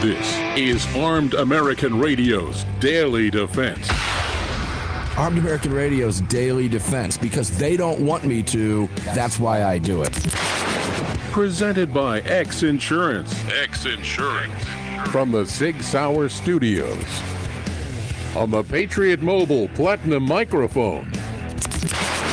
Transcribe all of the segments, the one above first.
This is Armed American Radio's Daily Defense. Armed American Radio's Daily Defense, because they don't want me to, that's why I do it. Presented by X Insurance. X Insurance. From the Sig Sauer Studios. On the Patriot Mobile Platinum microphone.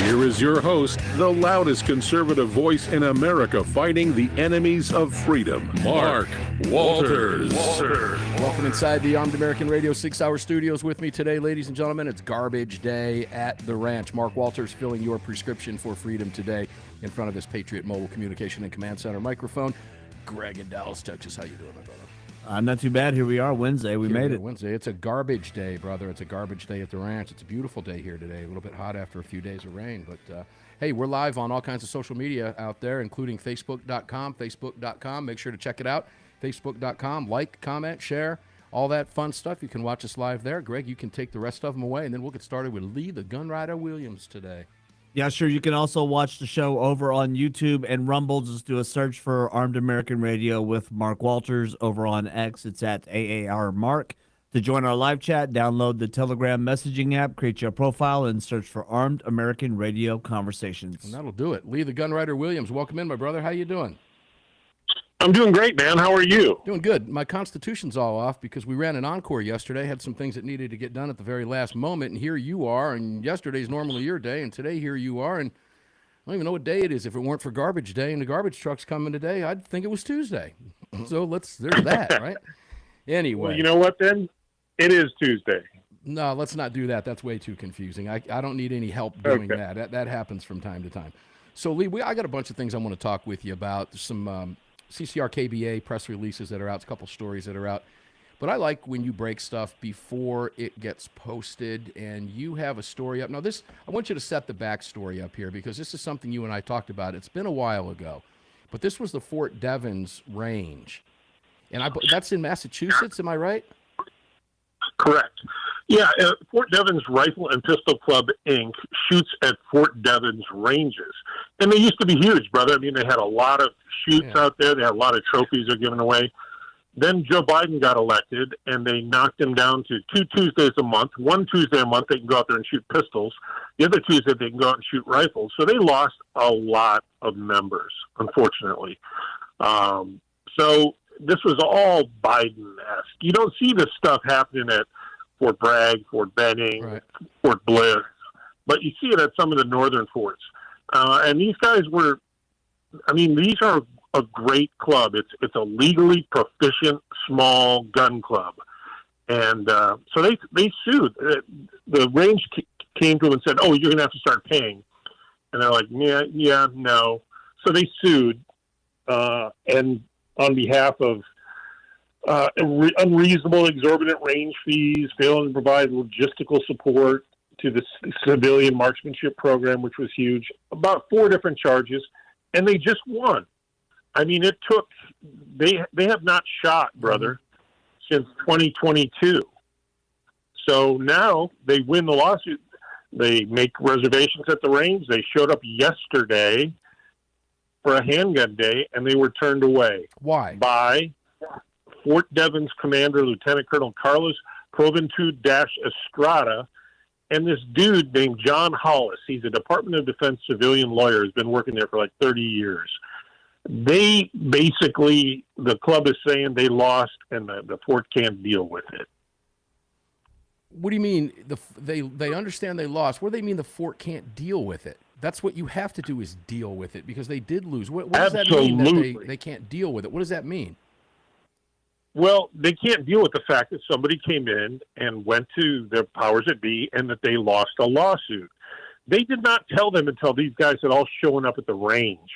Here is your host, the loudest conservative voice in America fighting the enemies of freedom, Mark Walters. Welcome inside the Armed American Radio 6 Hour Studios. With me today, ladies and gentlemen, it's garbage day at the ranch. Mark Walters filling your prescription for freedom today in front of his Patriot Mobile Communication and Command Center microphone. Greg in Dallas, Texas. How you doing, my brother? Not too bad. Here we are, Wednesday. We made it. Wednesday. It's a garbage day, brother. It's a garbage day at the ranch. It's a beautiful day here today. A little bit hot after a few days of rain. But, hey, we're live on all kinds of social media out there, including Facebook.com. Make sure to check it out. Facebook.com. Like, comment, share, all that fun stuff. You can watch us live there. Greg, you can take the rest of them away, and then we'll get started with Lee the Gunrider Williams today. Yeah, sure. You can also watch the show over on YouTube and Rumble. Just do a search for Armed American Radio with Mark Walters. Over on X, it's at AAR Mark. To join our live chat, download the Telegram messaging app, create your profile, and search for Armed American Radio Conversations. And that'll do it. Lee the Gunrider Williams, welcome in, my brother. How you doing? I'm doing great, man. How are you? Doing good. My constitution's all off because we ran an encore yesterday, had some things that needed to get done at the very last moment, and here you are, and yesterday's normally your day, and today here you are, and I don't even know what day it is. If it weren't for garbage day and the garbage truck's coming today, I'd think it was Tuesday. So there's that, right? Anyway. Well, you know what, then? It is Tuesday. No, let's not do that. That's way too confusing. I don't need any help doing that. That happens from time to time. So, Lee, I got a bunch of things I want to talk with you about. There's some CCR KBA press releases that are out, a couple stories that are out. But I like when you break stuff before it gets posted, and you have a story up. Now, I want you to set the backstory up here because this is something you and I talked about. It's been a while ago, but this was the Fort Devens range. And that's in Massachusetts, am I right? Correct. Yeah, Fort Devens Rifle and Pistol Club, Inc. shoots at Fort Devens ranges. And they used to be huge, brother. I mean, they had a lot of shoots out there. They had a lot of trophies they're giving away. Then Joe Biden got elected, and they knocked him down to 2 Tuesdays a month. One Tuesday a month, they can go out there and shoot pistols. The other Tuesday, they can go out and shoot rifles. So they lost a lot of members, unfortunately. So this was all Biden-esque. You don't see this stuff happening at Fort Bragg, Fort Benning, right, Fort Bliss, but you see it at some of the northern forts. And these guys these are a great club. It's a legally proficient small gun club. And so they sued. The range came to them and said, oh, you're going to have to start paying. And they're like, yeah, no. So they sued, and on behalf of unreasonable, exorbitant range fees, failing to provide logistical support to the civilian marksmanship program, which was huge, about 4 different charges, and they just won. I mean, they have not shot, brother, since 2022. So now they win the lawsuit. They make reservations at the range. They showed up yesterday for a handgun day, and they were turned away. Why? By Fort Devens Commander Lieutenant Colonel Carlos Proventud-Estrada, and this dude named John Hollis. He's a Department of Defense civilian lawyer. Has been working there for like 30 years. They basically, the club is saying they lost, and the fort can't deal with it. What do you mean? They understand they lost. What do they mean the fort can't deal with it? That's what you have to do, is deal with it, because they did lose. What does that mean that they can't deal with it? What does that mean? Well, they can't deal with the fact that somebody came in and went to the powers that be and that they lost a lawsuit. They did not tell them until these guys had all shown up at the range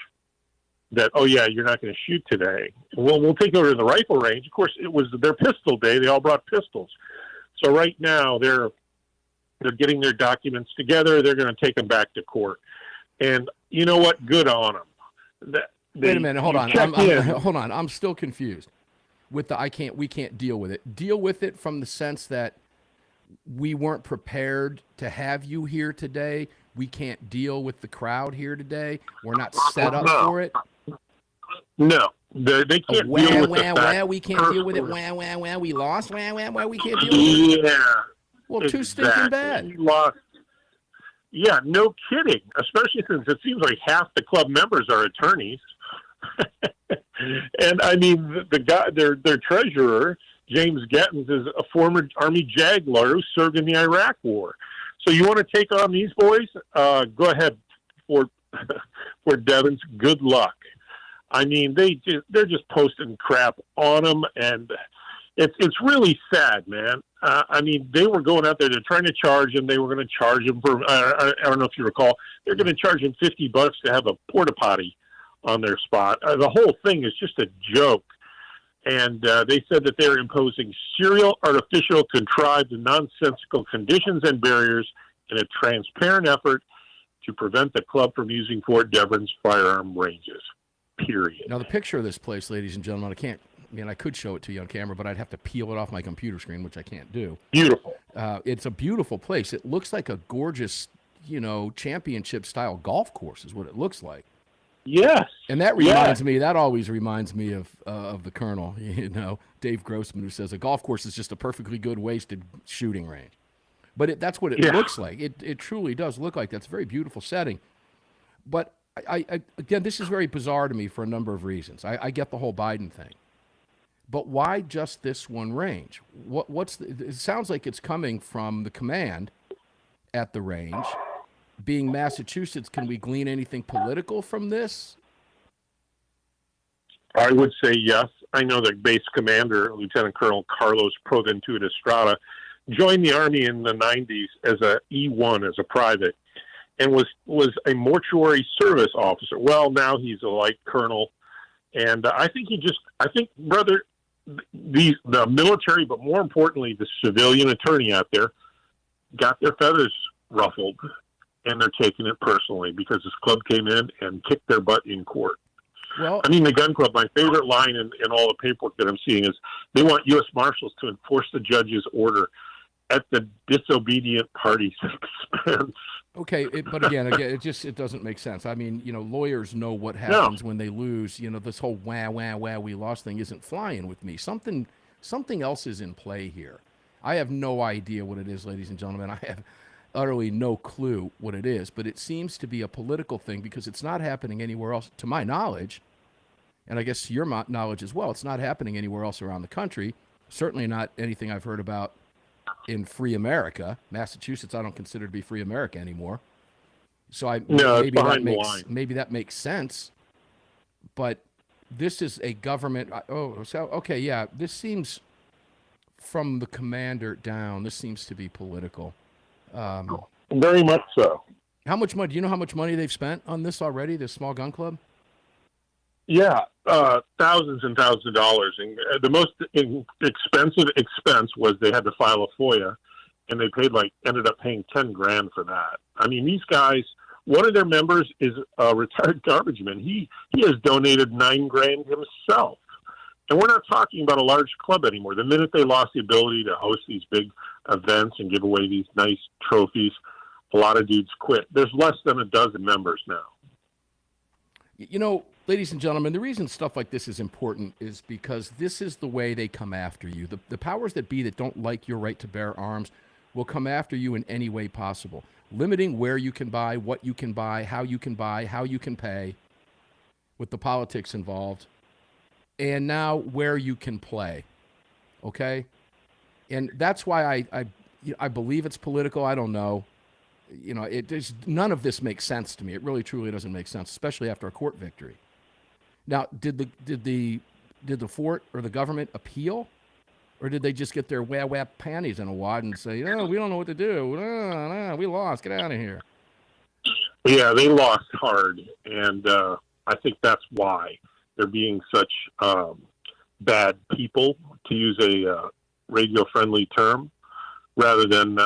that, oh, yeah, you're not going to shoot today. Well, we'll take over to the rifle range. Of course, it was their pistol day. They all brought pistols. So right now they're getting their documents together. They're going to take them back to court. And you know what? Good on them. Wait a minute. Hold on. Hold on. I'm still confused with the we can't deal with it. Deal with it from the sense that we weren't prepared to have you here today. We can't deal with the crowd here today. We're not set up for it. No. They can't deal with the fact. we can't deal with it. We lost. We can't deal with it. Yeah. Well, too stinking bad. We lost. Yeah, no kidding. Especially since it seems like half the club members are attorneys. And I mean, the guy, their treasurer, James Gettins, is a former Army JAG lawyer who served in the Iraq War. So you want to take on these boys? Go ahead, Fort Devens. Good luck. I mean, they're just posting crap on them, and it's really sad, man. I mean, they were going out there, they're trying to charge him. They were going to charge him for, I don't know if you recall, they're going to charge him $50 to have a porta potty on their spot. The whole thing is just a joke. And they said that they're imposing serial, artificial, contrived, and nonsensical conditions and barriers in a transparent effort to prevent the club from using Fort Devens firearm ranges. Period. Now, the picture of this place, ladies and gentlemen, I could show it to you on camera, but I'd have to peel it off my computer screen, which I can't do. Beautiful. It's a beautiful place. It looks like a gorgeous, championship-style golf course is what it looks like. Yes. And that reminds me, that always reminds me of the Colonel, Dave Grossman, who says a golf course is just a perfectly good wasted shooting range. But that's what it looks like. It truly does look like that's a very beautiful setting. But, I again, this is very bizarre to me for a number of reasons. I get the whole Biden thing. But why just this one range? It sounds like it's coming from the command at the range. Being Massachusetts, can we glean anything political from this? I would say yes. I know the base commander, Lieutenant Colonel Carlos Proventura Estrada, joined the Army in the 90s as a E1, as a private, and was a mortuary service officer. Well, now he's a light colonel. And I think brother, the military, but more importantly, the civilian attorney out there got their feathers ruffled. And they're taking it personally because this club came in and kicked their butt in court. Well, I mean, the gun club, my favorite line in all the paperwork that I'm seeing is they want U.S. Marshals to enforce the judge's order at the disobedient party's expense. Okay, but again, it doesn't make sense. I mean, lawyers know what happens when they lose. This whole we lost thing isn't flying with me. Something else is in play here. I have no idea what it is, ladies and gentlemen. I have utterly no clue what it is, but it seems to be a political thing because it's not happening anywhere else, to my knowledge, and I guess to your knowledge as well. It's not happening anywhere else around the country. Certainly not anything I've heard about in free America. Massachusetts, I don't consider to be free America anymore. So maybe that makes sense, but this is a government. This seems from the commander down. This seems to be political. Very much so. How much money? Do you know how much money they've spent on this already? This small gun club? Yeah, thousands and thousands of dollars. And the most expensive expense was they had to file a FOIA, and they ended up paying $10,000 for that. I mean, these guys. One of their members is a retired garbage man. He has donated $9,000 himself. And we're not talking about a large club anymore. The minute they lost the ability to host these big events and give away these nice trophies, a lot of dudes quit. There's less than a dozen members now. Ladies and gentlemen, the reason stuff like this is important is because this is the way they come after you. The powers that be that don't like your right to bear arms will come after you in any way possible, limiting where you can buy, what you can buy, how you can pay, with the politics involved. And now where you can play, okay? And that's why I believe it's political. I don't know. None of this makes sense to me. It really, truly doesn't make sense, especially after a court victory. Now, did the fort or the government appeal, or did they just get their wah panties in a wad and say, "No, we don't know what to do. No, we lost. Get out of here." Yeah, they lost hard, and I think that's why. They're being such bad people, to use a radio-friendly term, rather than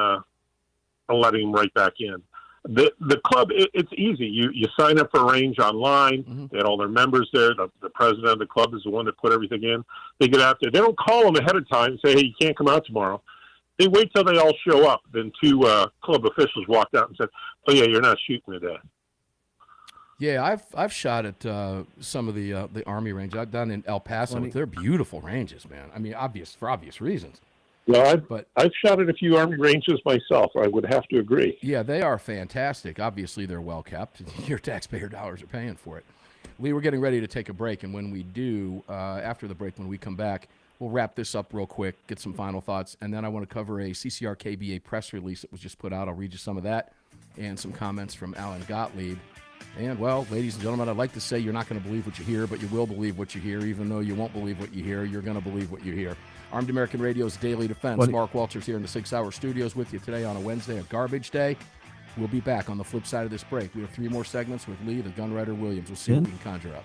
letting them right back in. The club, it's easy. You sign up for a range online. Mm-hmm. They had all their members there. The president of the club is the one that put everything in. They get out there. They don't call them ahead of time and say, "Hey, you can't come out tomorrow." They wait till they all show up. Then two club officials walked out and said, "Oh, yeah, you're not shooting today." Yeah, I've shot at some of the Army ranges. I've done in El Paso. Funny. They're beautiful ranges, man. I mean, for obvious reasons. Well, But I've shot at a few Army ranges myself. I would have to agree. yeah, they are fantastic. Obviously, they're well kept. Your taxpayer dollars are paying for it. Lee, we're getting ready to take a break, and when we do, after the break, when we come back, we'll wrap this up real quick, get some final thoughts, and then I want to cover a CCR KBA press release that was just put out. I'll read you some of that and some comments from Alan Gottlieb. And, well, ladies and gentlemen, I'd like to say you're not going to believe what you hear, but you will believe what you hear. Even though you won't believe what you hear, you're going to believe what you hear. Armed American Radio's Daily Defense. Mark Walters here in the 6 Hour Studios with you today on a Wednesday, a garbage day. We'll be back on the flip side of this break. We have 3 more segments with Lee, the Gunwriter Williams. We'll see what we can conjure up.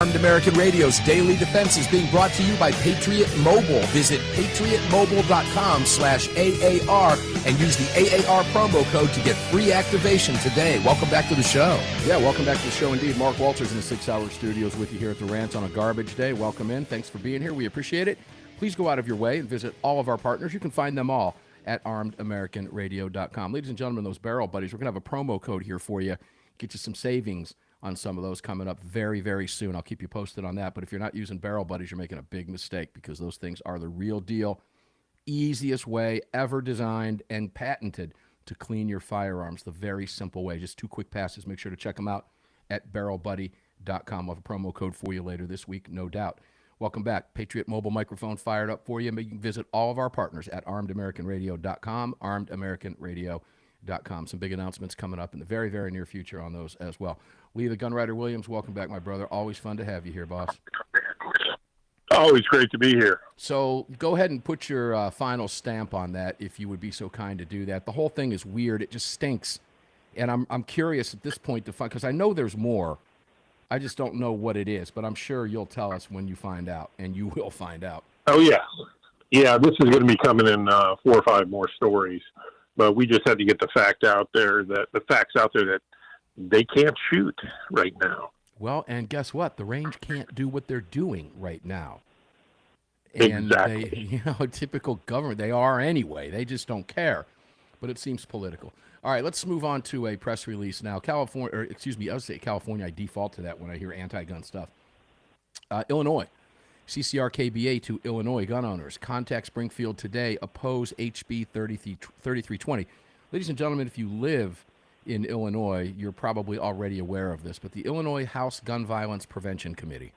Armed American Radio's Daily Defense is being brought to you by Patriot Mobile. Visit patriotmobile.com/AAR and use the AAR promo code to get free activation today. Welcome back to the show. Yeah, welcome back to the show indeed. Mark Walters in the 6 Hour Studios with you here at the Rant on a Garbage Day. Welcome in. Thanks for being here. We appreciate it. Please go out of your way and visit all of our partners. You can find them all at armedamericanradio.com. Ladies and gentlemen, those Barrel Buddies, we're going to have a promo code here for you. Get you some savings on some of those coming up very, very soon. I'll keep you posted on that. But if you're not using Barrel Buddies, you're making a big mistake because those things are the real deal. Easiest way ever designed and patented to clean your firearms. The very simple way. Just 2 quick passes. Make sure to check them out at barrelbuddy.com. We'll have a promo code for you later this week, no doubt. Welcome back. Patriot Mobile microphone fired up for you. You can visit all of our partners at armedamericanradio.com, armedamericanradio.com. Some big announcements coming up in the very, very near future on those as well. Lee the Gunwriter Williams, welcome back, my brother. Always fun to have you here, boss. Always great to be here. So go ahead and put your final stamp on that, if you would be so kind to do that. The whole thing is weird. It just stinks. And I'm curious at this point to find, because I know there's more. I just don't know what it is, but I'm sure you'll tell us when you find out, and you will find out. Oh, yeah. Yeah, this is going to be coming in 4 or 5 more stories. But we just had to get the facts out there that they can't shoot right now. Well, and guess what? The range can't do what they're doing right now. And exactly. Typical government. They are anyway. They just don't care. But it seems political. All right, let's move on to a press release now. California. I would say California. I default to that when I hear anti-gun stuff. Illinois. CCR KBA to Illinois gun owners. Contact Springfield today. Oppose HB 3320. Ladies and gentlemen, if you live in Illinois, you're probably already aware of this, but the Illinois House Gun Violence Prevention Committee,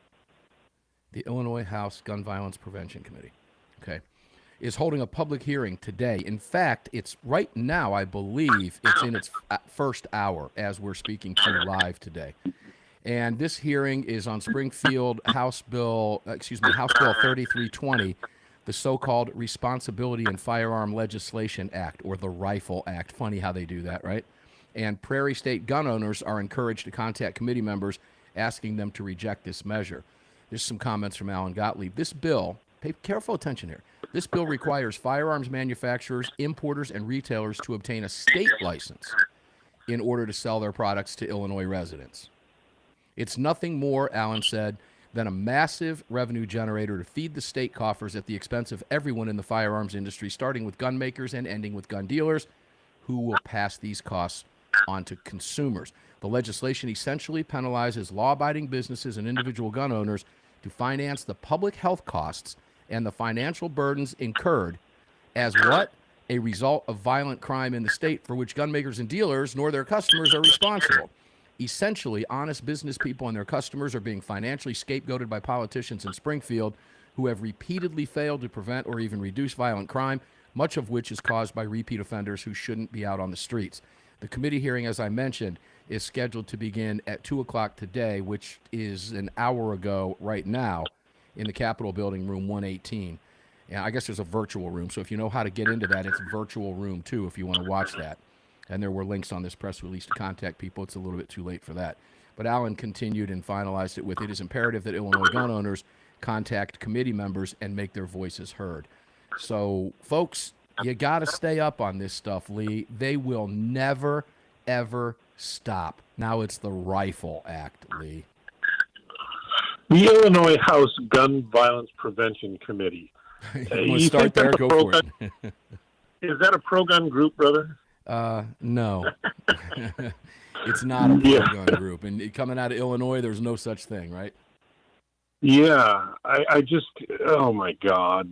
is holding a public hearing today. In fact, it's right now, I believe, it's in its first hour as we're speaking to you live today. And this hearing is on Springfield House Bill 3320, the so-called Responsibility in Firearm Legislation Act, or the Rifle Act. Funny how they do that, right? And Prairie State gun owners are encouraged to contact committee members asking them to reject this measure. There's some comments from Alan Gottlieb. This bill, pay careful attention here, this bill requires firearms manufacturers, importers, and retailers to obtain a state license in order to sell their products to Illinois residents. It's nothing more, Alan said, than a massive revenue generator to feed the state coffers at the expense of everyone in the firearms industry, starting with gun makers and ending with gun dealers, who will pass these costs on to consumers. The legislation essentially penalizes law-abiding businesses and individual gun owners to finance the public health costs and the financial burdens incurred as what? A result of violent crime in the state for which gun makers and dealers nor their customers are responsible. Essentially, honest business people and their customers are being financially scapegoated by politicians in Springfield who have repeatedly failed to prevent or even reduce violent crime, much of which is caused by repeat offenders who shouldn't be out on the streets. The committee hearing, as I mentioned, is scheduled to begin at 2 o'clock today, which is an hour ago right now, in the Capitol Building, room 118. And I guess there's a virtual room, so if you know how to get into that, it's a virtual room, too, if you want to watch that. And there were links on this press release to contact people. It's a little bit too late for that. But Alan continued and finalized it with, it is imperative that Illinois gun owners contact committee members and make their voices heard. So, folks, you got to stay up on this stuff, Lee. They will never, ever stop. Now it's the Rifle Act, Lee. The Illinois House Gun Violence Prevention Committee. You want to start there? Go for it. Is that a pro-gun group, brother? No. It's not a pro-gun group. And coming out of Illinois, there's no such thing, right? Yeah. I just, oh, my God.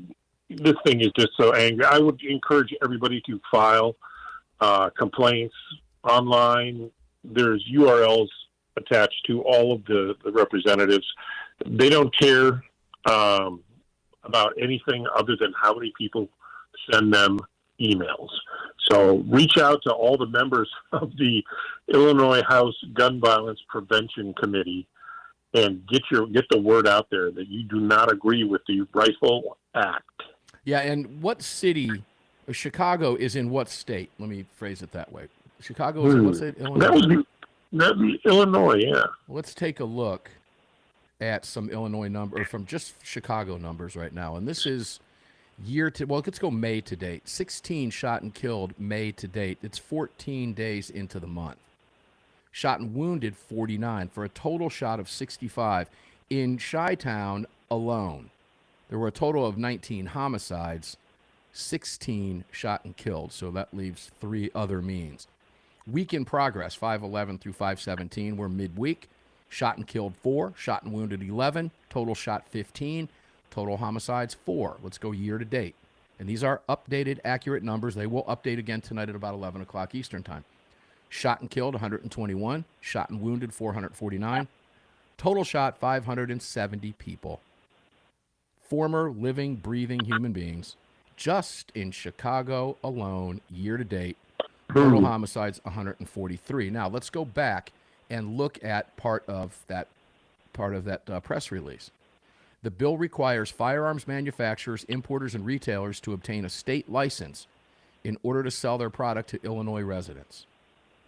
This thing is just so angry. I would encourage everybody to file complaints online. There's URLs attached to all of the representatives. They don't care about anything other than how many people send them emails. So reach out to all the members of the Illinois House Gun Violence Prevention Committee and get the word out there that you do not agree with the Rifle Act. Yeah, and what city, Chicago is in what state? Let me phrase it that way. Chicago is in what state? Illinois? That'd be Illinois, yeah. Let's take a look at some Illinois number, or from just Chicago numbers right now, and this is let's go May to date. 16 shot and killed May to date. It's 14 days into the month. Shot and wounded 49 for a total shot of 65. In Chi-Town alone, there were a total of 19 homicides, 16 shot and killed, so that leaves 3 other means. Week in progress, 5/11 through 5/17, we're midweek. Shot and killed 4, shot and wounded 11, total shot 15, total homicides 4. Let's go year to date. And these are updated, accurate numbers. They will update again tonight at about 11 o'clock Eastern time. Shot and killed 121, shot and wounded 449, total shot 570 people. Former living, breathing human beings, just in Chicago alone, year to date. Total homicides 143. Now let's go back and look at part of that press release. The bill requires firearms manufacturers, importers, and retailers to obtain a state license in order to sell their product to Illinois residents.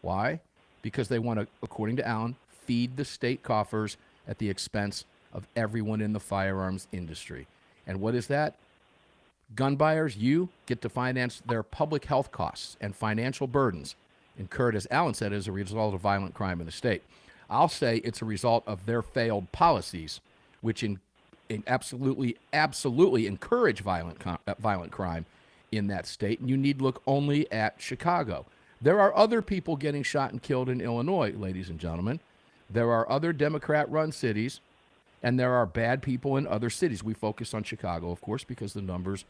Why? Because they want to, according to Allen, feed the state coffers at the expense of everyone in the firearms industry. And what is that? Gun buyers, you get to finance their public health costs and financial burdens incurred, as Allen said, as a result of violent crime in the state. I'll say it's a result of their failed policies, which absolutely encourage violent crime in that state. And you need look only at Chicago. There are other people getting shot and killed in Illinois, ladies and gentlemen. There are other Democrat-run cities, and there are bad people in other cities. We focus on Chicago, of course, because the numbers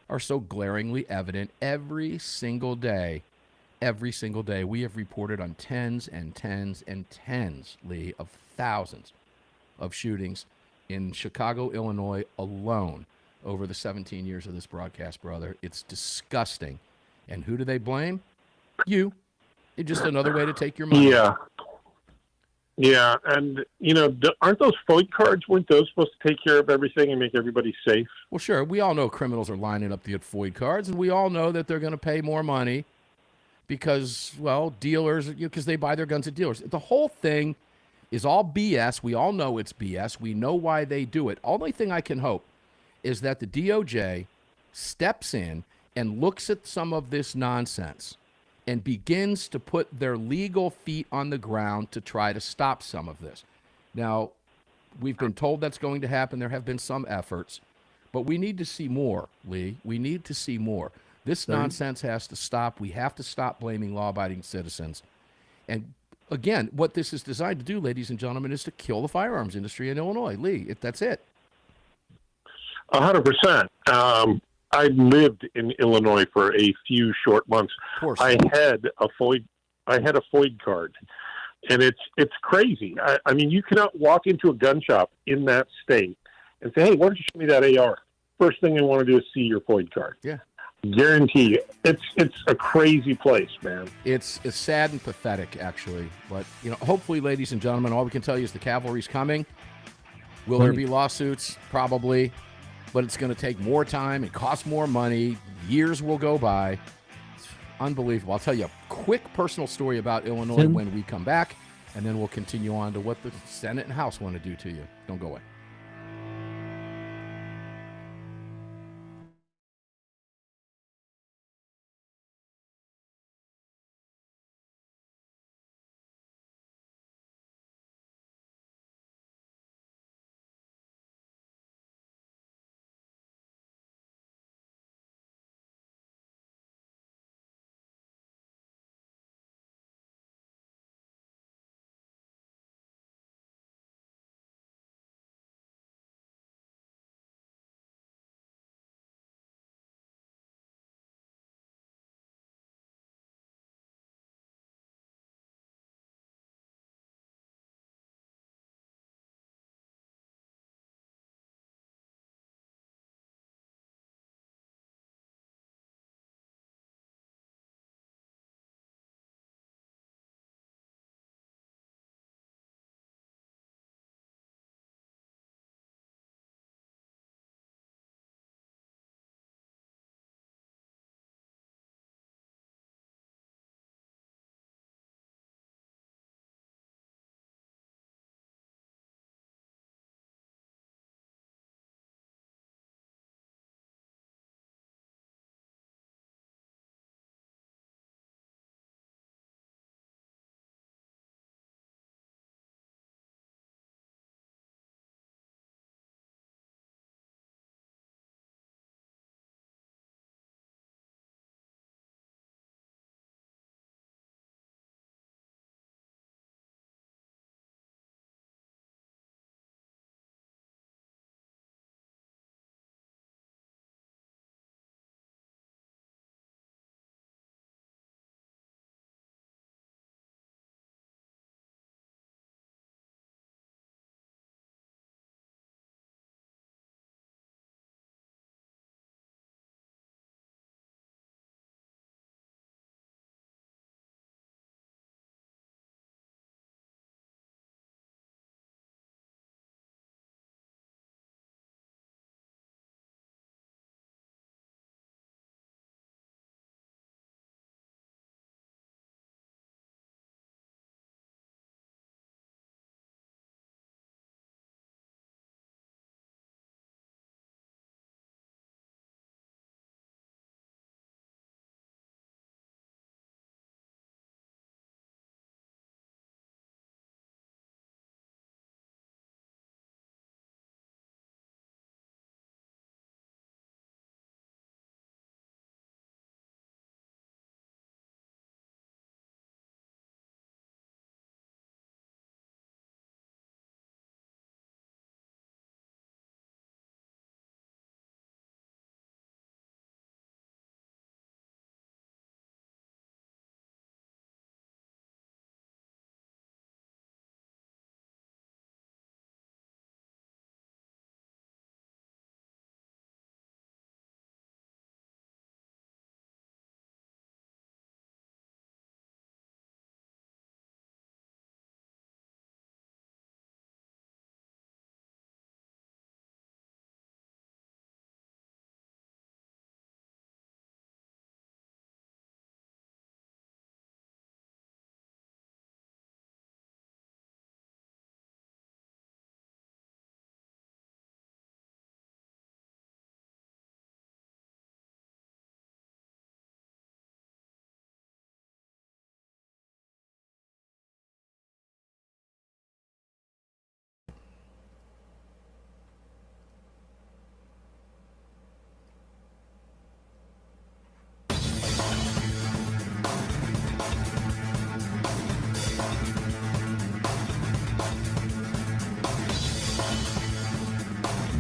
are so glaringly evident every single day. Every single day, we have reported on tens and tens and tens, Lee, of thousands of shootings in Chicago, Illinois alone over the 17 years of this broadcast, brother. It's disgusting. And who do they blame? You. It's just another way to take your money. Yeah. Yeah, and, aren't those FOID cards, weren't those supposed to take care of everything and make everybody safe? Well, sure. We all know criminals are lining up to get FOID cards, and we all know that they're going to pay more money because, well, dealers, because they buy their guns at dealers. The whole thing is all BS. We all know it's BS. We know why they do it. Only thing I can hope is that the DOJ steps in and looks at some of this nonsense and begins to put their legal feet on the ground to try to stop some of this. Now, we've been told that's going to happen. There have been some efforts, but we need to see more, Lee. We need to see more. This nonsense has to stop. We have to stop blaming law-abiding citizens. And again, what this is designed to do, ladies and gentlemen, is to kill the firearms industry in Illinois. Lee, that's it. 100%. I lived in Illinois for a few short months. Of course. I had a FOID card, and it's crazy. I mean, you cannot walk into a gun shop in that state and say, "Hey, why don't you show me that AR?" First thing they want to do is see your FOID card. Yeah. Guarantee you, it's a crazy place, man. It's sad and pathetic, actually. But hopefully, ladies and gentlemen, all we can tell you is the cavalry's coming. Will there be lawsuits? Probably. But it's going to take more time. It costs more money. Years will go by. It's unbelievable. I'll tell you a quick personal story about Illinois when we come back, and then we'll continue on to what the Senate and House want to do to you. Don't go away.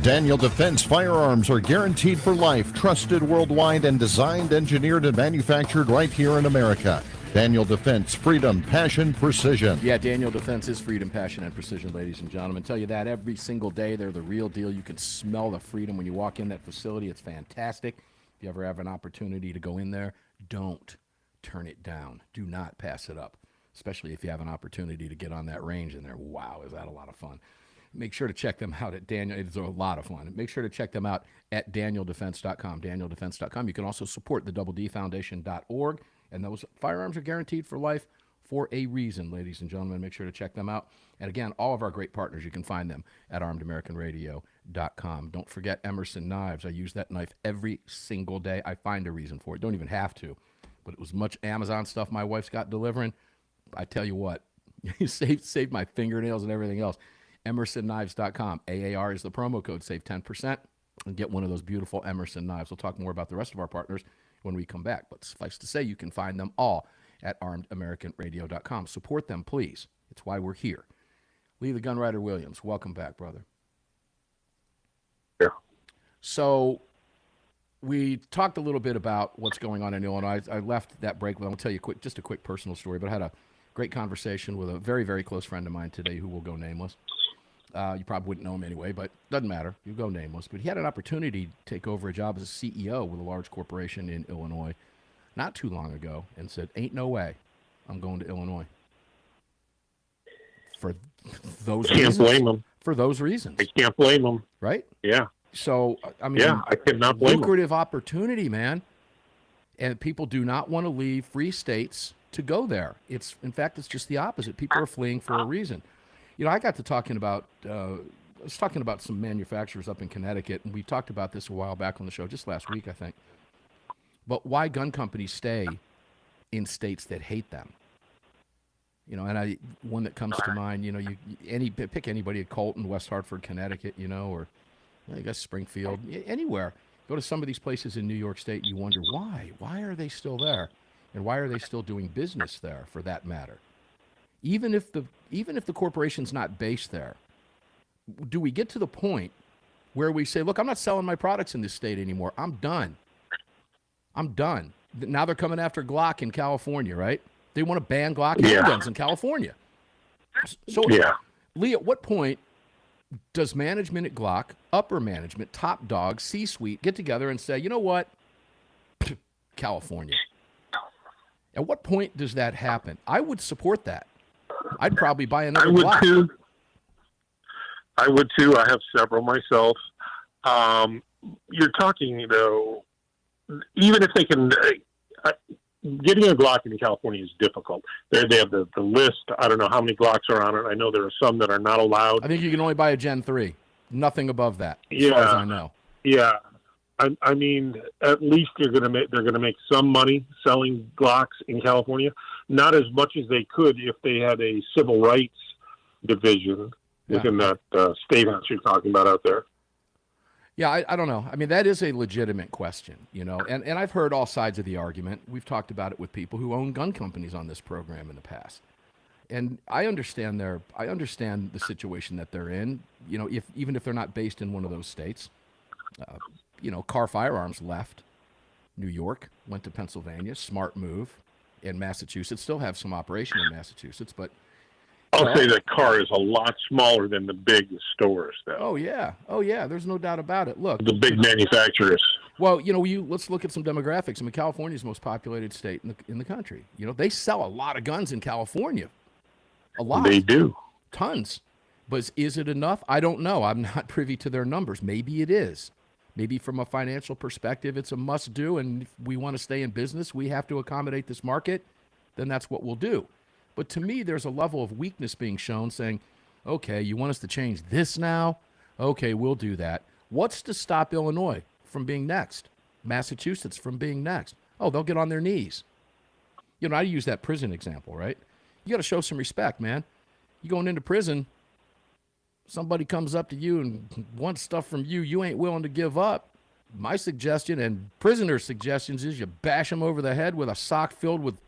Daniel Defense firearms are guaranteed for life, trusted worldwide, and designed, engineered, and manufactured right here in America. Daniel Defense, freedom, passion, precision. Yeah, Daniel Defense is freedom, passion, and precision, ladies and gentlemen. Tell you that every single day. They're the real deal. You can smell the freedom when you walk in that facility. It's fantastic. If you ever have an opportunity to go in there, don't turn it down. Do not pass it up, especially if you have an opportunity to get on that range in there. Wow, is that a lot of fun. Make sure to check them out at Daniel. It's a lot of fun. Make sure to check them out at DanielDefense.com, DanielDefense.com. You can also support the DoubleDFoundation.org. And those firearms are guaranteed for life for a reason, ladies and gentlemen. Make sure to check them out. And again, all of our great partners, you can find them at ArmedAmericanRadio.com. Don't forget Emerson Knives. I use that knife every single day. I find a reason for it. Don't even have to. But it was much Amazon stuff my wife's got delivering. I tell you what, you saved my fingernails and everything else. EmersonKnives.com. AAR is the promo code. Save 10% and get one of those beautiful Emerson knives. We'll talk more about the rest of our partners when we come back. But suffice to say, you can find them all at ArmedAmericanRadio.com. Support them, please. It's why we're here. Lee the Gunwriter Williams, welcome back, brother. Yeah. So we talked a little bit about what's going on in Illinois. I left that break. Well, I'll tell you just a quick personal story, but I had a great conversation with a very, very close friend of mine today who will go nameless. You probably wouldn't know him anyway, but doesn't matter. You go nameless. But he had an opportunity to take over a job as a CEO with a large corporation in Illinois not too long ago and said, ain't no way I'm going to Illinois. For those reasons. Can't blame him. For those reasons. I can't blame him. Right? Yeah. So, I mean, yeah, I cannot blame him. Lucrative opportunity, man. And people do not want to leave free states to go there. In fact, it's just the opposite. People are fleeing for a reason. You know, I got to talking about, I was talking about some manufacturers up in Connecticut, and we talked about this a while back on the show, just last week, I think. But why gun companies stay in states that hate them? You know, and one that comes to mind, you know, pick anybody at Colton, West Hartford, Connecticut, you know, or I guess Springfield, anywhere. Go to some of these places in New York State, you wonder why? Why are they still there? And why are they still doing business there, for that matter? Even if the corporation's not based there, do we get to the point where we say, look, I'm not selling my products in this state anymore. I'm done. Now they're coming after Glock in California, right? They want to ban Glock handguns in California. So, Lee, at what point does management at Glock, upper management, top dog, C-suite, get together and say, you know what? California. At what point does that happen? I would support that. I'd probably buy another Glock. I would too. I have several myself. You're talking, though, even if they can, getting a Glock in California is difficult. They have the list. I don't know how many Glocks are on it. I know there are some that are not allowed. I think you can only buy a Gen 3. Nothing above that, as far as I know. Yeah. I mean, at least they're going to make some money selling Glocks in California. Not as much as they could if they had a civil rights division within that state house you're talking about out there. Yeah, I don't know. I mean, that is a legitimate question, you know, and I've heard all sides of the argument. We've talked about it with people who own gun companies on this program in the past. And I understand the situation that they're in, you know, even if they're not based in one of those states. You know, Carr Firearms left New York, went to Pennsylvania, smart move, in Massachusetts. Still have some operation in Massachusetts, but I'll say that Carr is a lot smaller than the big stores, though. Oh yeah, there's no doubt about it. Look, the big manufacturers. Well, you know, let's look at some demographics. I mean, California is the most populated state in the country. You know, they sell a lot of guns in California. A lot. They do. Tons. But is it enough? I don't know. I'm not privy to their numbers. Maybe it is. Maybe from a financial perspective, it's a must-do, and if we want to stay in business, we have to accommodate this market, then that's what we'll do. But to me, there's a level of weakness being shown, saying, okay, you want us to change this now? Okay, we'll do that. What's to stop Illinois from being next? Massachusetts from being next? Oh, they'll get on their knees. You know, I use that prison example, right? You got to show some respect, man. You going into prison, somebody comes up to you and wants stuff from you you ain't willing to give up. My suggestion, and prisoners' suggestions, is you bash them over the head with a sock filled with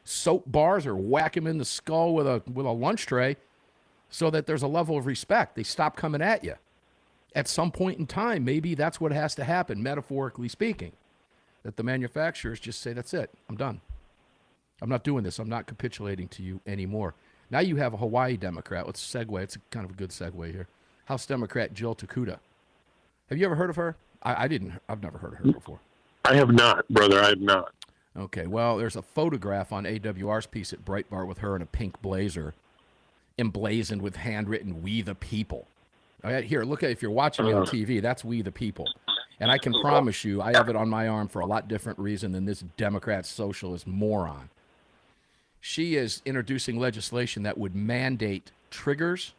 soap bars or whack them in the skull with a lunch tray so that there's a level of respect. They stop coming at you. At some point in time, maybe that's what has to happen, metaphorically speaking, that the manufacturers just say, that's it, I'm done. I'm not doing this. I'm not capitulating to you anymore. Now you have a Hawaii Democrat. Let's segue. It's kind of a good segue here. House Democrat Jill Takuda. Have you ever heard of her? I didn't. I've never heard of her before. I have not, brother. I have not. Okay, well, there's a photograph on AWR's piece at Breitbart with her in a pink blazer, emblazoned with handwritten, "We the People." All right, here, look at, if you're watching me on TV, that's "We the People." And I can promise you, I have it on my arm for a lot different reason than this Democrat socialist moron. She is introducing legislation that would mandate triggers,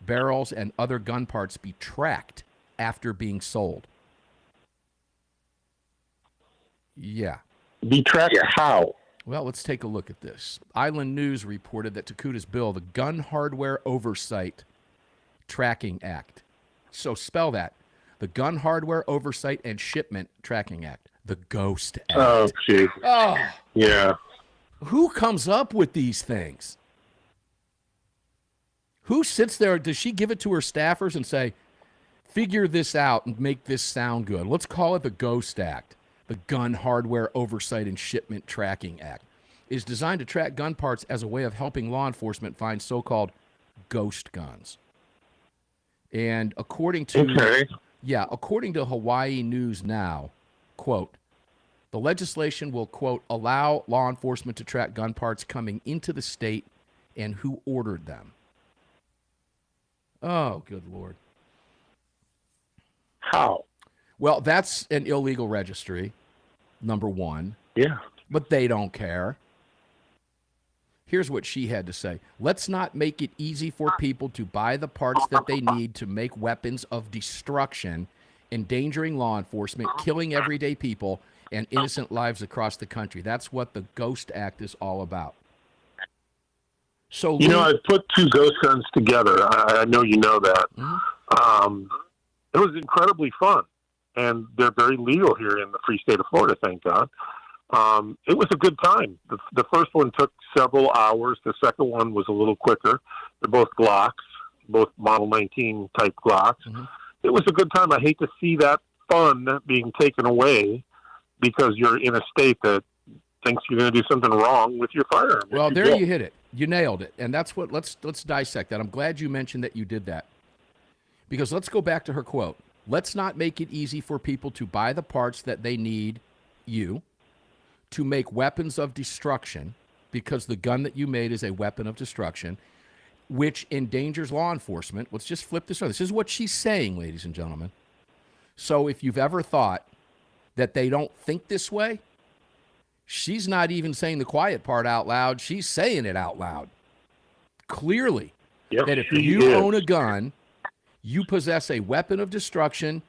barrels, and other gun parts be tracked after being sold. Yeah. Be tracked how? Well, let's take a look at this. Island News reported that Takuda's bill, the Gun Hardware Oversight Tracking Act. So spell that. The Gun Hardware Oversight and Shipment Tracking Act. The GHOST Act. Oh, gee. Oh, Yeah. who comes up with these things? Who sits there? Does she give it to her staffers and say, figure this out and make this sound good? Let's call it the GHOST Act. The Gun Hardware Oversight and Shipment Tracking Act is designed to track gun parts as a way of helping law enforcement find so-called ghost guns. And according to according to Hawaii News Now, quote, the legislation will, quote, allow law enforcement to track gun parts coming into the state and who ordered them. Oh, good Lord. How? Well, that's an illegal registry, number one. Yeah. But they don't care. Here's what she had to say. Let's not make it easy for people to buy the parts that they need to make weapons of destruction, endangering law enforcement, killing everyday people, and innocent lives across the country. That's what the GHOST Act is all about. So, You know, I put two ghost guns together. I know you know that. It was incredibly fun. And they're very legal here in the free state of Florida, thank God. It was a good time. The first one took several hours. The second one was a little quicker. They're both Glocks, both Model 19 type Glocks. It was a good time. I hate to see that fun being taken away because you're in a state that thinks you're going to do something wrong with your firearm. well, there you hit it. You nailed it. And that's what, let's dissect that. I'm glad you mentioned that you did that. Because let's go back to her quote. Let's not make it easy for people to buy the parts that they need, to make weapons of destruction, because the gun that you made is a weapon of destruction, which endangers law enforcement. Let's just flip this around. This is what she's saying, ladies and gentlemen. So if you've ever thought that they don't think this way, she's not even saying the quiet part out loud. She's saying it out loud. Clearly, that if you own a gun, you possess a weapon of destruction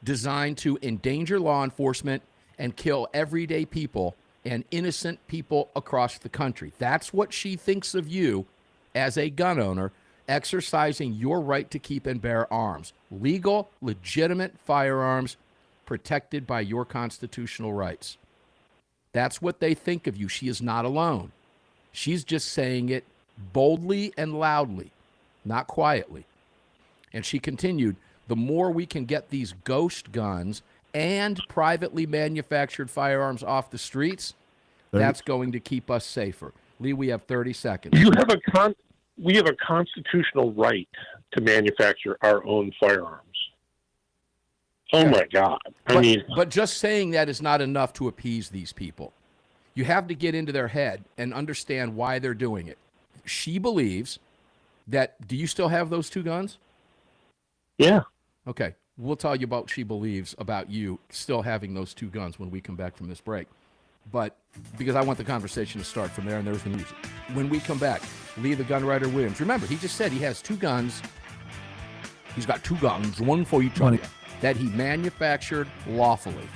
designed to endanger law enforcement and kill everyday people and innocent people across the country. That's what she thinks of you as a gun owner, exercising your right to keep and bear arms. Legal, legitimate firearms protected by your constitutional rights. That's what they think of you. She is not alone. She's just saying it boldly and loudly, not quietly. And she continued, the more we can get these ghost guns and privately manufactured firearms off the streets, that's going to keep us safer. Lee, we have 30 seconds. We have a constitutional right to manufacture our own firearms. Oh, my God. But just saying that is not enough to appease these people. You have to get into their head and understand why they're doing it. She believes that, do you still have those two guns? Yeah. Okay. We'll tell you about what she believes about you still having those two guns when we come back from this break. But because I want the conversation to start from there, and there's the music. When we come back, Lee the Gunwriter Williams. Remember, he just said he has two guns. He's got two guns, one for each other, that he manufactured lawfully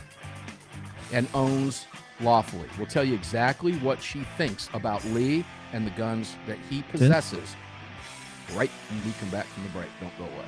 and owns lawfully. We'll tell you exactly what she thinks about Lee and the guns that he possesses right when we come back from the break. Don't go away.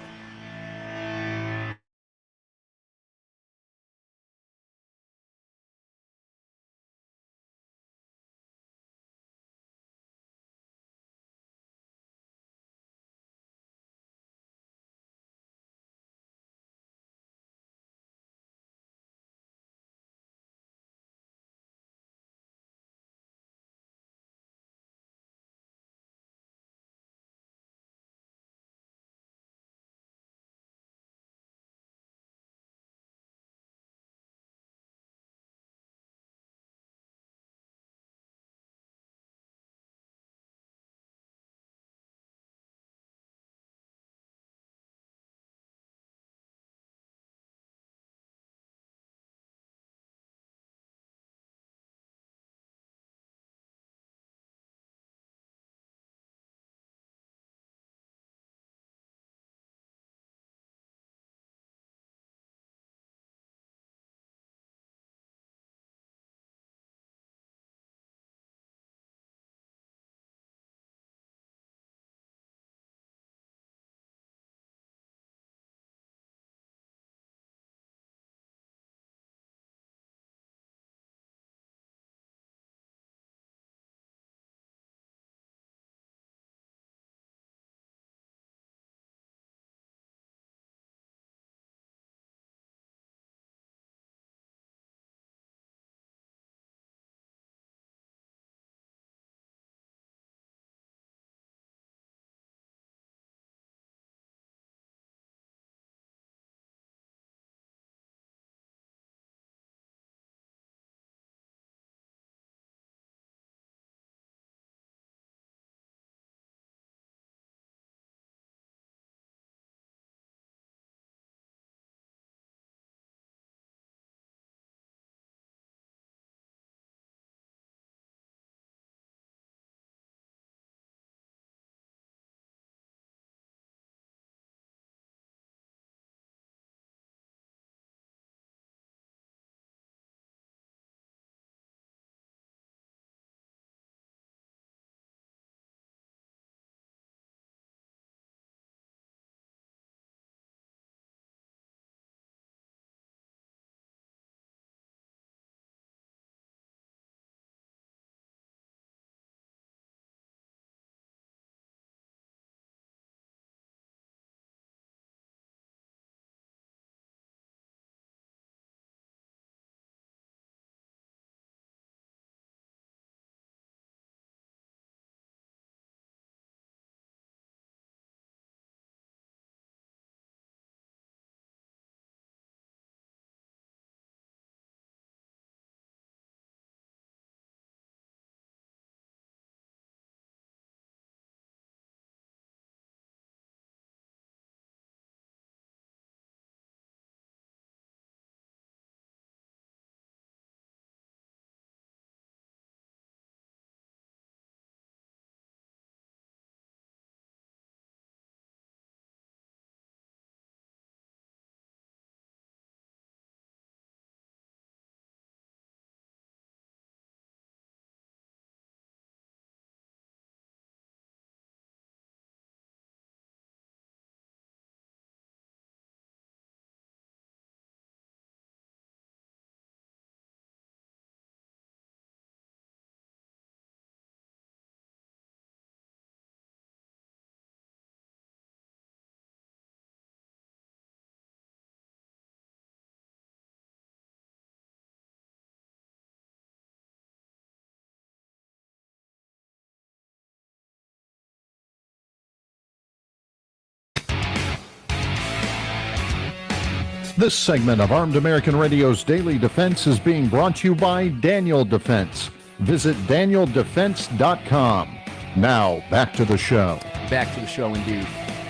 This segment of Armed American Radio's Daily Defense is being brought to you by Daniel Defense. Visit DanielDefense.com. Now, back to the show. Back to the show, indeed.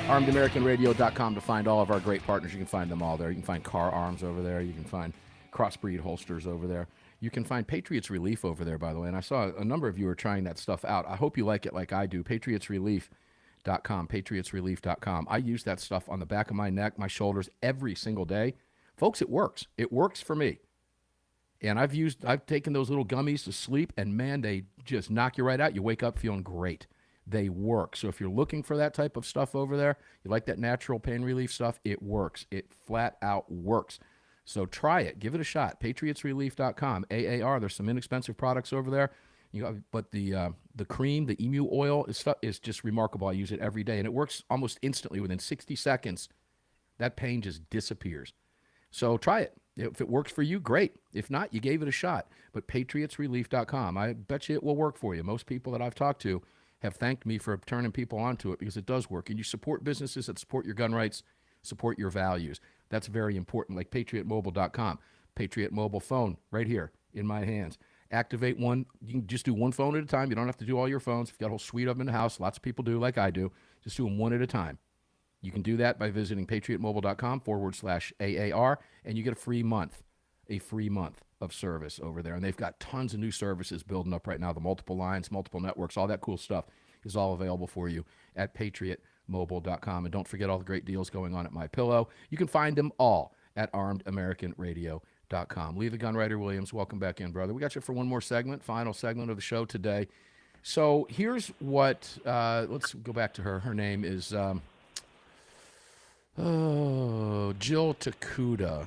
ArmedAmericanRadio.com to find all of our great partners. You can find them all there. You can find Car Arms over there. You can find Crossbreed Holsters over there. You can find Patriots Relief over there, by the way. And I saw a number of you are trying that stuff out. I hope you like it like I do. PatriotsRelief.com. PatriotsRelief.com. I use that stuff on the back of my neck, my shoulders every single day. Folks, it works. It works for me. And I've taken those little gummies to sleep, and man, they just knock you right out. You wake up feeling great. They work. So if you're looking for that type of stuff over there, you like that natural pain relief stuff, it works. It flat out works. So try it. Give it a shot. PatriotsRelief.com. AAR. There's some inexpensive products over there. But the cream, the emu oil is just remarkable. I use it every day, and it works almost instantly. Within 60 seconds, that pain just disappears. So try it. If it works for you, great. If not, you gave it a shot. But PatriotsRelief.com. I bet you it will work for you. Most people that I've talked to have thanked me for turning people onto it because it does work. And you support businesses that support your gun rights, support your values. That's very important, like PatriotMobile.com. Patriot Mobile phone right here in my hands. Activate one. You can just do one phone at a time. You don't have to do all your phones. If you've got a whole suite of them in the house, lots of people do like I do. Just do them one at a time. You can do that by visiting PatriotMobile.com/AAR, and you get a free month of service over there. And they've got tons of new services building up right now. The multiple lines, multiple networks, all that cool stuff is all available for you at PatriotMobile.com. And don't forget all the great deals going on at MyPillow. You can find them all at ArmedAmericanRadio.com. Lee the Gunwriter Williams, welcome back in, brother. We got you for one more segment, final segment of the show today. So here's what, let's go back to her. Her name is... Jill Takuda,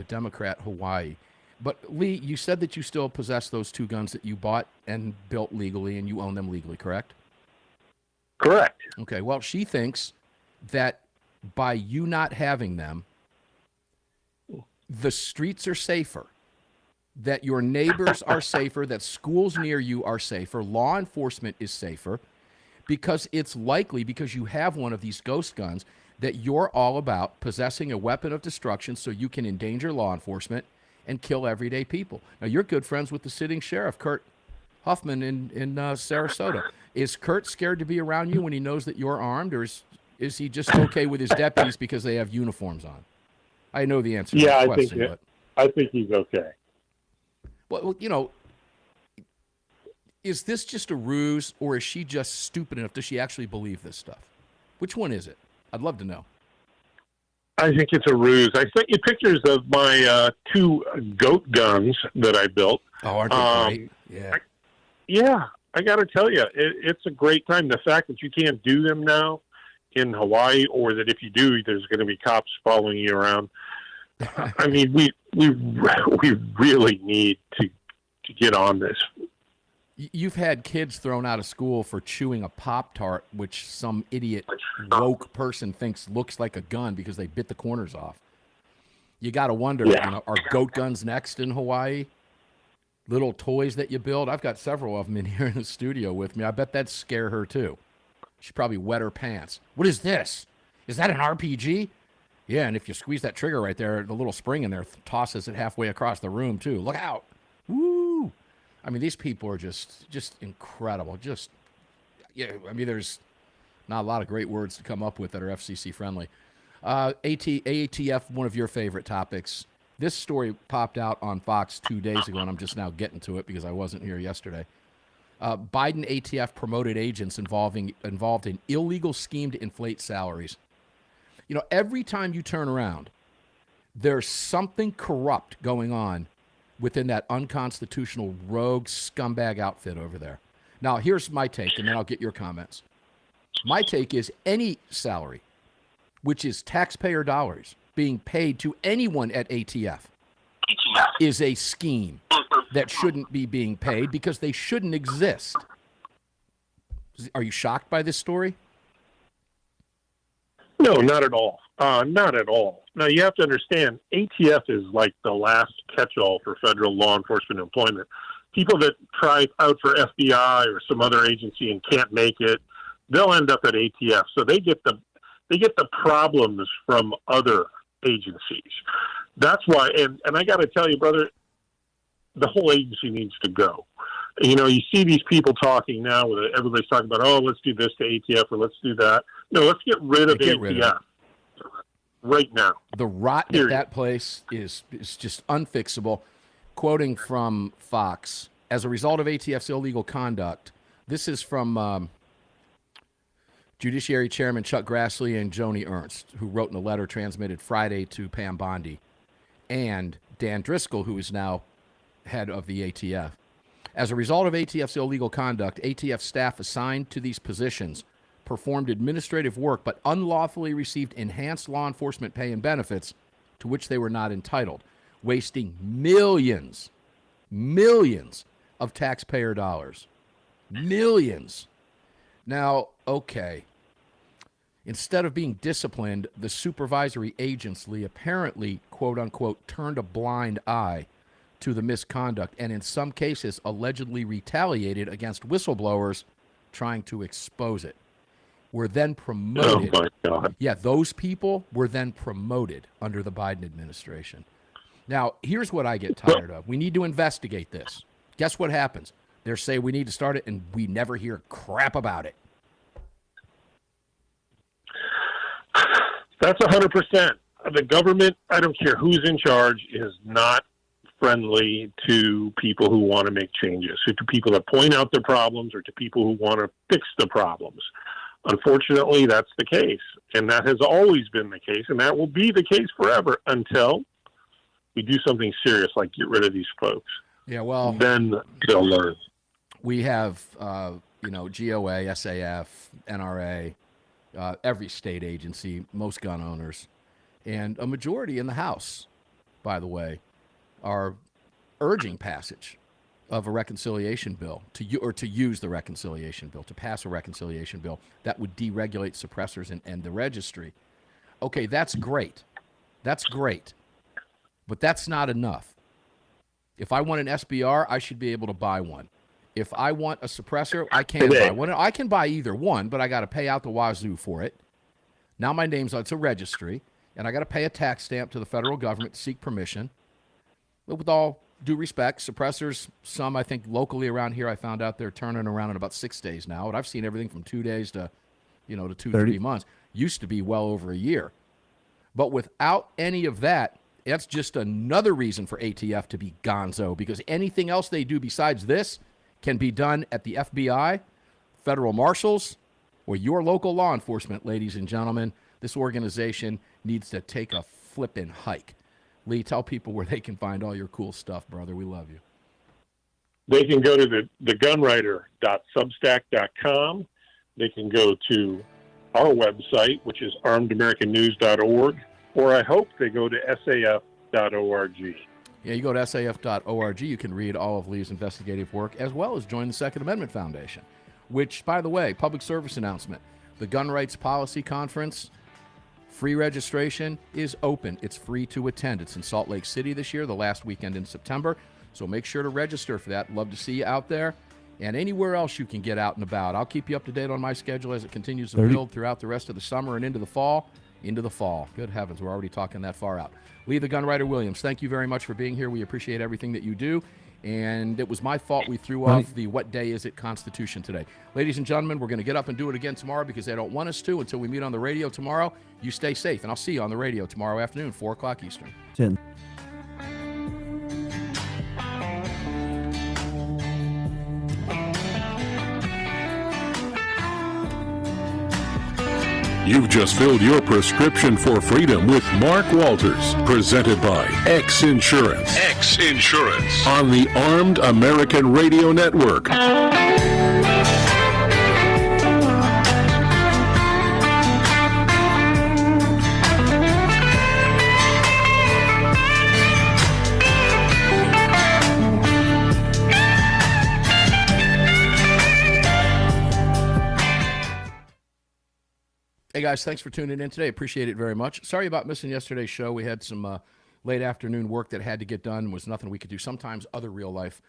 Democrat, Hawaii. But Lee, you said that you still possess those two guns that you bought and built legally, and you own them legally, correct? Correct. Okay, well, she thinks that by you not having them, the streets are safer, that your neighbors are safer, that schools near you are safer, law enforcement is safer, because it's likely, because you have one of these ghost guns, that you're all about possessing a weapon of destruction so you can endanger law enforcement and kill everyday people. Now, you're good friends with the sitting sheriff, Kurt Huffman in Sarasota. Is Kurt scared to be around you when he knows that you're armed, or is he just okay with his deputies because they have uniforms on? I know the answer to that question. I think he's okay. Well, you know, is this just a ruse, or is she just stupid enough? Does she actually believe this stuff? Which one is it? I'd love to know. I think it's a ruse. I sent you pictures of my two goat guns that I built. Oh, aren't they great? Yeah. I got to tell you, it's a great time. The fact that you can't do them now in Hawaii, or that if you do, there's going to be cops following you around. I mean, we really need to get on this. You've had kids thrown out of school for chewing a Pop-Tart, which some idiot woke person thinks looks like a gun because they bit the corners off. You got to wonder, you know, are goat guns next in Hawaii? Little toys that you build? I've got several of them in here in the studio with me. I bet that'd scare her, too. She probably wet her pants. What is this? Is that an RPG? Yeah, and if you squeeze that trigger right there, the little spring in there tosses it halfway across the room, too. Look out. Woo! I mean, these people are just incredible. I mean, there's not a lot of great words to come up with that are FCC friendly. AATF, one of your favorite topics. This story popped out on Fox 2 days ago, and I'm just now getting to it because I wasn't here yesterday. Biden ATF promoted agents involved in illegal scheme to inflate salaries. You know, every time you turn around, there's something corrupt going on within that unconstitutional rogue scumbag outfit over there. Now, here's my take, and then I'll get your comments. My take is any salary, which is taxpayer dollars, being paid to anyone at ATF is a scheme that shouldn't be being paid because they shouldn't exist. Are you shocked by this story? No, not at all. Not at all. Now, you have to understand, ATF is like the last catch-all for federal law enforcement employment. People that try out for FBI or some other agency and can't make it, they'll end up at ATF. So they get the problems from other agencies. That's why, and I got to tell you, brother, the whole agency needs to go. You know, you see these people talking now, everybody's talking about, oh, let's do this to ATF or let's do that. No, let's get rid of ATF right now. The rot at that place is just unfixable. Quoting from Fox, as a result of ATF's illegal conduct, this is from Judiciary Chairman Chuck Grassley and Joni Ernst, who wrote in a letter transmitted Friday to Pam Bondi, and Dan Driscoll, who is now head of the ATF. As a result of ATF's illegal conduct, ATF staff assigned to these positions performed administrative work but unlawfully received enhanced law enforcement pay and benefits to which they were not entitled, wasting millions of taxpayer dollars. Millions. Now, okay. Instead of being disciplined, the supervisory agency apparently, quote unquote, turned a blind eye to the misconduct and in some cases allegedly retaliated against whistleblowers trying to expose it. Were then promoted. Oh, my God. Yeah, those people were then promoted under the Biden administration. Now, here's what I get tired of. We need to investigate this. Guess what happens? They say we need to start it, and we never hear crap about it. That's 100%. The government, I don't care who's in charge, is not friendly to people who want to make changes, to people that point out their problems or to people who want to fix the problems. Unfortunately, that's the case, and that has always been the case, and that will be the case forever until we do something serious like get rid of these folks. Yeah, well, then they'll learn. We have, GOA, SAF, NRA, every state agency, most gun owners, and a majority in the House, by the way, are urging passage of a reconciliation bill to use the reconciliation bill, to pass a reconciliation bill that would deregulate suppressors and the registry. Okay, that's great. That's great. But that's not enough. If I want an SBR, I should be able to buy one. If I want a suppressor, I can buy one. I can buy either one, but I got to pay out the wazoo for it. Now my name's on, it's a registry, and I got to pay a tax stamp to the federal government to seek permission. But with all due respect, suppressors, some I think locally around here, I found out they're turning around in about 6 days now. And I've seen everything from 2 days to 2-3 months. Used to be well over a year. But without any of that, that's just another reason for ATF to be gonzo, because anything else they do besides this can be done at the FBI, federal marshals, or your local law enforcement, ladies and gentlemen. This organization needs to take a flippin' hike. Lee, tell people where they can find all your cool stuff, brother. We love you. They can go to thegunwriter.substack.com. They can go to our website, which is armedamericannews.org, or I hope they go to saf.org. Yeah, you go to saf.org. You can read all of Lee's investigative work, as well as join the Second Amendment Foundation, which, by the way, public service announcement, the Gun Rights Policy Conference, free registration is open. It's free to attend. It's in Salt Lake City this year, the last weekend in September. So make sure to register for that. Love to see you out there. And anywhere else you can get out and about. I'll keep you up to date on my schedule as it continues to build throughout the rest of the summer and into the fall. Good heavens, we're already talking that far out. Lee the Gun Writer Williams, thank you very much for being here. We appreciate everything that you do. And it was my fault we threw off the What Day Is It Constitution today. Ladies and gentlemen, we're going to get up and do it again tomorrow because they don't want us to until we meet on the radio tomorrow. You stay safe, and I'll see you on the radio tomorrow afternoon, 4 o'clock Eastern. 10. You've just filled your prescription for freedom with Mark Walters, presented by X Insurance. X Insurance on the Armed American Radio Network. Hey, guys, thanks for tuning in today. Appreciate it very much. Sorry about missing yesterday's show. We had some late afternoon work that had to get done. Was nothing we could do. Sometimes other real life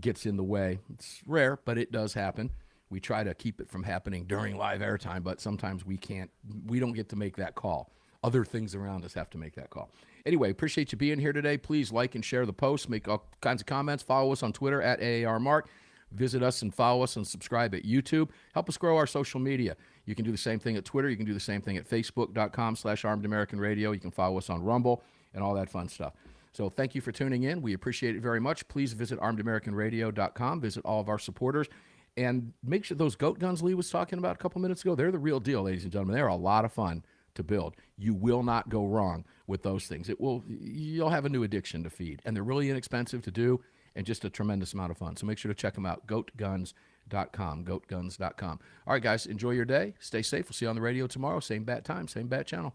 gets in the way. It's rare, but it does happen. We try to keep it from happening during live airtime, but sometimes we can't. We don't get to make that call. Other things around us have to make that call. Anyway, appreciate you being here today. Please like and share the post. Make all kinds of comments. Follow us on Twitter at AARMark. Visit us and follow us and subscribe at YouTube. Help us grow our social media. You can do the same thing at Twitter. You can do the same thing at Facebook.com/ArmedAmericanRadio. You can follow us on Rumble and all that fun stuff. So thank you for tuning in. We appreciate it very much. Please visit ArmedAmericanRadio.com. Visit all of our supporters. And make sure those goat guns Lee was talking about a couple minutes ago, they're the real deal, ladies and gentlemen. They're a lot of fun to build. You will not go wrong with those things. You'll have a new addiction to feed. And they're really inexpensive to do and just a tremendous amount of fun. So make sure to check them out, goatguns.com, goatguns.com. All right, guys, enjoy your day. Stay safe. We'll see you on the radio tomorrow. Same bat time, same bat channel.